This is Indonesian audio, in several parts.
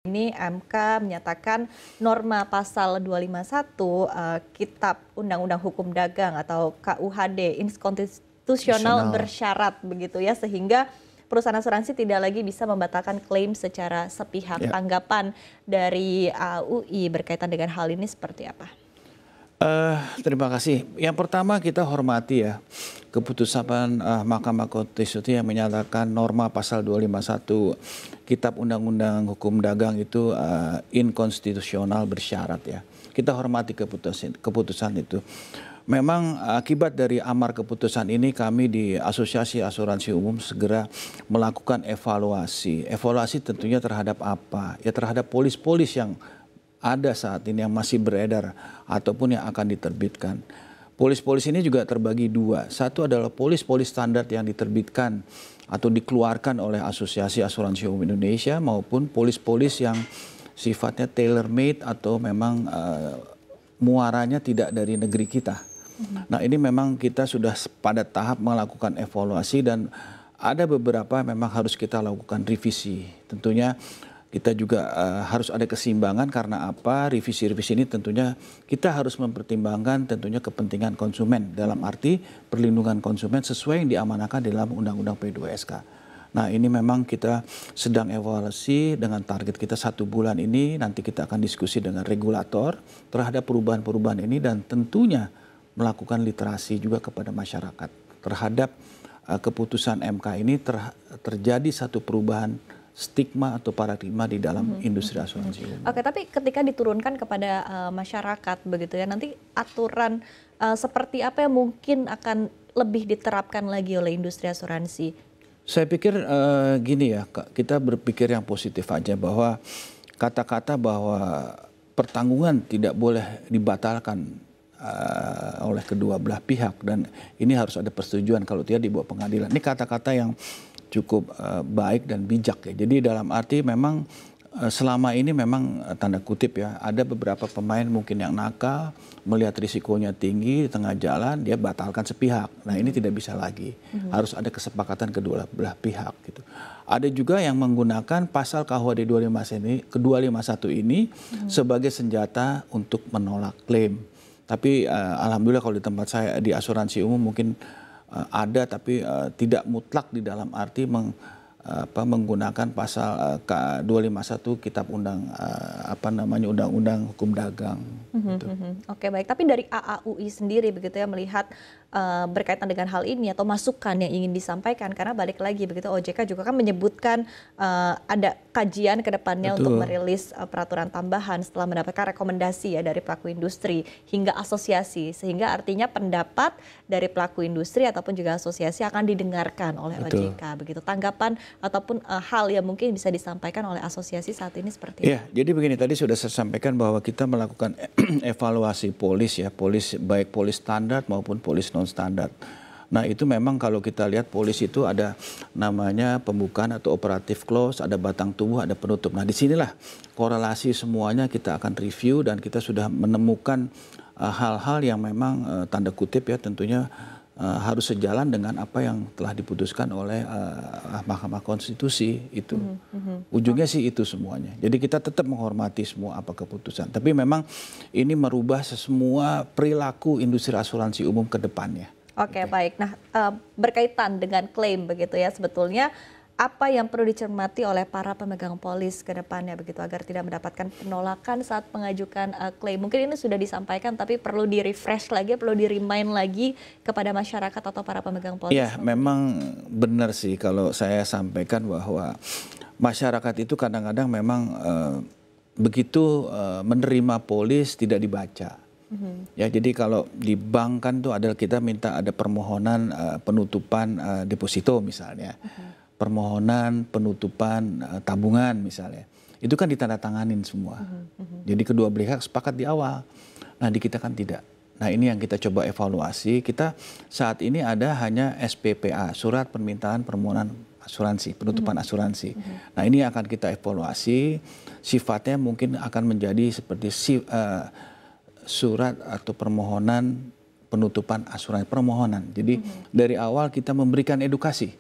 Ini MK menyatakan norma pasal 251 Kitab Undang-Undang Hukum Dagang atau KUHD inkonstitusional bersyarat begitu ya, sehingga perusahaan asuransi tidak lagi bisa membatalkan klaim secara sepihak. Ya. Tanggapan dari UI berkaitan dengan hal ini seperti apa? Terima kasih. Yang pertama kita hormati ya keputusan Mahkamah Konstitusi yang menyatakan norma pasal 251 Kitab Undang-Undang Hukum Dagang itu inkonstitusional bersyarat ya. Kita hormati keputusan itu. Memang akibat dari amar keputusan ini kami di Asosiasi Asuransi Umum segera melakukan evaluasi. Evaluasi tentunya terhadap apa? Ya terhadap polis-polis yang ada saat ini yang masih beredar ataupun yang akan diterbitkan. Polis-polis ini juga terbagi dua. Satu adalah polis-polis standar yang diterbitkan atau dikeluarkan oleh Asosiasi Asuransi Umum Indonesia maupun polis-polis yang sifatnya tailor-made atau memang muaranya tidak dari negeri kita. Nah ini memang kita sudah pada tahap melakukan evaluasi dan ada beberapa memang harus kita lakukan revisi. Tentunya kita juga harus ada keseimbangan karena apa? Revisi-revisi ini tentunya kita harus mempertimbangkan tentunya kepentingan konsumen dalam arti perlindungan konsumen sesuai yang diamanahkan dalam Undang-Undang P2SK. Nah ini memang kita sedang evaluasi dengan target kita 1 bulan ini. Nanti kita akan diskusi dengan regulator terhadap perubahan-perubahan ini dan tentunya melakukan literasi juga kepada masyarakat terhadap keputusan MK ini terjadi satu perubahan stigma atau paradigma di dalam industri asuransi. Oke, tapi ketika diturunkan kepada masyarakat begitu ya, nanti aturan seperti apa yang mungkin akan lebih diterapkan lagi oleh industri asuransi? Saya pikir gini ya, kita berpikir yang positif aja bahwa kata-kata bahwa pertanggungan tidak boleh dibatalkan oleh kedua belah pihak dan ini harus ada persetujuan kalau tidak dibawa pengadilan. Ini kata-kata yang cukup baik dan bijak ya. Jadi dalam arti memang selama ini memang tanda kutip ya ada beberapa pemain mungkin yang nakal melihat risikonya tinggi di tengah jalan dia batalkan sepihak. Nah ini tidak bisa lagi. Harus ada kesepakatan kedua belah pihak gitu. Ada juga yang menggunakan pasal KUHD 251 ini sebagai senjata untuk menolak klaim. Tapi alhamdulillah kalau di tempat saya di asuransi umum mungkin ada tapi tidak mutlak di dalam arti menggunakan pasal K251 Kitab Undang-Undang Hukum Dagang. Gitu. Oke baik, tapi dari AAUI sendiri begitu ya melihat berkaitan dengan hal ini atau masukan yang ingin disampaikan karena balik lagi begitu OJK juga kan menyebutkan ada kajian ke depannya untuk merilis peraturan tambahan setelah mendapatkan rekomendasi ya dari pelaku industri hingga asosiasi sehingga artinya pendapat dari pelaku industri ataupun juga asosiasi akan didengarkan oleh OJK begitu. Tanggapan ataupun hal yang mungkin bisa disampaikan oleh asosiasi saat ini seperti itu. Ya, jadi begini tadi sudah saya sampaikan bahwa kita melakukan evaluasi polis ya, baik polis standar maupun polis non standar. Nah itu memang kalau kita lihat polis itu ada namanya pembukaan atau operatif close, ada batang tubuh, ada penutup. Nah disinilah korelasi semuanya kita akan review dan kita sudah menemukan hal-hal yang memang tanda kutip ya tentunya harus sejalan dengan apa yang telah diputuskan oleh Mahkamah Konstitusi itu. Ujungnya sih itu semuanya. Jadi kita tetap menghormati semua apa keputusan. Tapi memang ini merubah semua perilaku industri asuransi umum ke depannya. Oke, baik. Nah, berkaitan dengan klaim begitu ya, sebetulnya apa yang perlu dicermati oleh para pemegang polis ke depannya begitu agar tidak mendapatkan penolakan saat mengajukan klaim. Mungkin ini sudah disampaikan tapi perlu di-refresh lagi, perlu di-remind lagi kepada masyarakat atau para pemegang polis. Ya, memang benar sih kalau saya sampaikan bahwa masyarakat itu kadang-kadang memang begitu menerima polis tidak dibaca. Ya, jadi kalau di bank kan tuh adalah kita minta ada permohonan penutupan deposito misalnya, permohonan penutupan tabungan misalnya, itu kan ditandatanganin semua. Jadi kedua belah pihak sepakat di awal. Nah di kita kan tidak. Nah ini yang kita coba evaluasi. Kita saat ini ada hanya SPPA, surat permintaan permohonan asuransi, penutupan asuransi. Nah ini akan kita evaluasi. Sifatnya mungkin akan menjadi seperti surat atau permohonan penutupan asuransi permohonan. Jadi dari awal kita memberikan edukasi.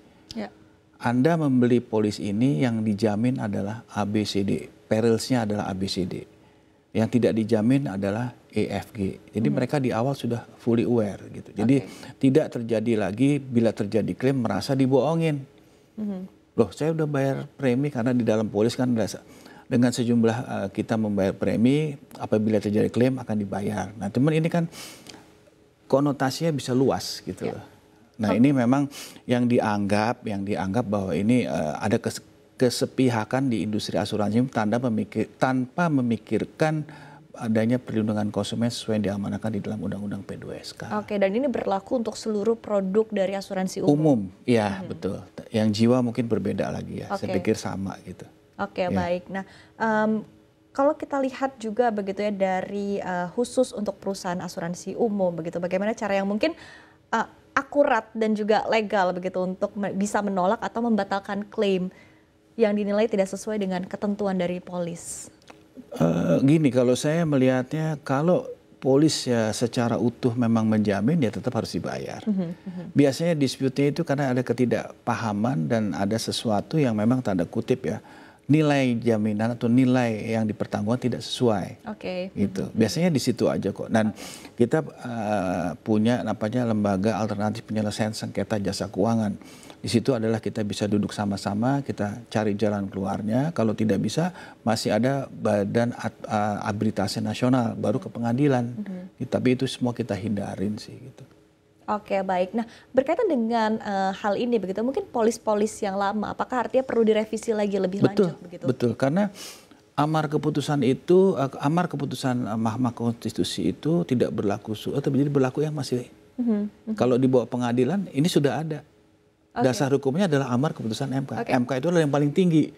Anda membeli polis ini yang dijamin adalah ABCD, perilsnya adalah ABCD. Yang tidak dijamin adalah EFG. Jadi mereka di awal sudah fully aware gitu. Jadi tidak terjadi lagi bila terjadi klaim merasa dibohongin. Loh, saya udah bayar premi karena di dalam polis kan dengan sejumlah kita membayar premi, apabila terjadi klaim akan dibayar. Nah, teman ini kan konotasinya bisa luas gitu. Nah, ini memang yang dianggap bahwa ini ada kesepihakan di industri asuransi tanpa memikirkan adanya perlindungan konsumen sesuai yang diamanahkan di dalam Undang-Undang P2SK. Oke, dan ini berlaku untuk seluruh produk dari asuransi umum? Umum, ya betul. Yang jiwa mungkin berbeda lagi ya, saya pikir sama gitu. Oke, baik. Nah, kalau kita lihat juga begitu ya dari khusus untuk perusahaan asuransi umum begitu, bagaimana cara yang mungkin akurat dan juga legal begitu untuk bisa menolak atau membatalkan klaim yang dinilai tidak sesuai dengan ketentuan dari polis? Gini, kalau saya melihatnya, kalau polis ya secara utuh memang menjamin, ya tetap harus dibayar. Biasanya dispute-nya itu karena ada ketidakpahaman dan ada sesuatu yang memang tanda kutip ya, nilai jaminan atau nilai yang dipertanggungan tidak sesuai. Gitu. Biasanya di situ aja kok. Dan kita punya lembaga alternatif penyelesaian sengketa jasa keuangan. Di situ adalah kita bisa duduk sama-sama, kita cari jalan keluarnya. Kalau tidak bisa, masih ada Badan Arbitrase Nasional, baru ke pengadilan. Tapi itu semua kita hindarin sih gitu. Oke, baik. Nah, berkaitan dengan hal ini begitu, mungkin polis-polis yang lama, apakah artinya perlu direvisi lagi lebih lanjut begitu? Betul, karena amar keputusan Mahkamah Konstitusi itu tidak berlaku tapi jadi berlaku yang masih. Kalau dibawa pengadilan, ini sudah ada. Dasar hukumnya adalah amar keputusan MK. MK itu adalah yang paling tinggi.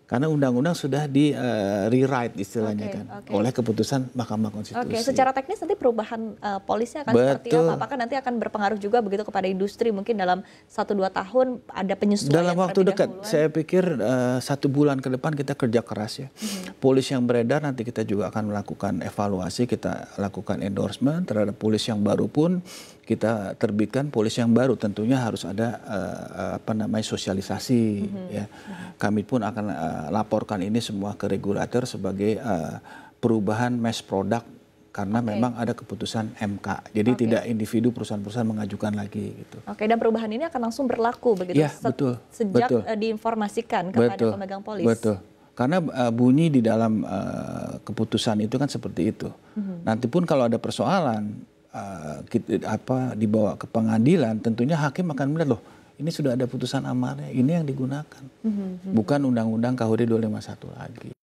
Karena undang-undang sudah di rewrite istilahnya oleh keputusan Mahkamah Konstitusi. Secara teknis nanti perubahan polisnya akan seperti apa? Apakah nanti akan berpengaruh juga begitu kepada industri? Mungkin dalam 1-2 tahun ada penyesuaian? Dalam waktu dekat, saya pikir 1 bulan ke depan kita kerja keras ya. Polis yang beredar nanti kita juga akan melakukan evaluasi, kita lakukan endorsement terhadap polis yang baru pun kita terbitkan polis yang baru, tentunya harus ada sosialisasi ya. Kami pun akan laporkan ini semua ke regulator sebagai perubahan mass product karena memang ada keputusan MK. Jadi tidak individu perusahaan-perusahaan mengajukan lagi gitu. Dan perubahan ini akan langsung berlaku begitu sejak diinformasikan kepada pemegang polis. Betul. Karena bunyi di dalam keputusan itu kan seperti itu. Nanti pun kalau ada persoalan dibawa ke pengadilan, tentunya hakim akan melihat, loh ini sudah ada putusan amarnya, ini yang digunakan. Bukan Undang-Undang KUHD 251 lagi.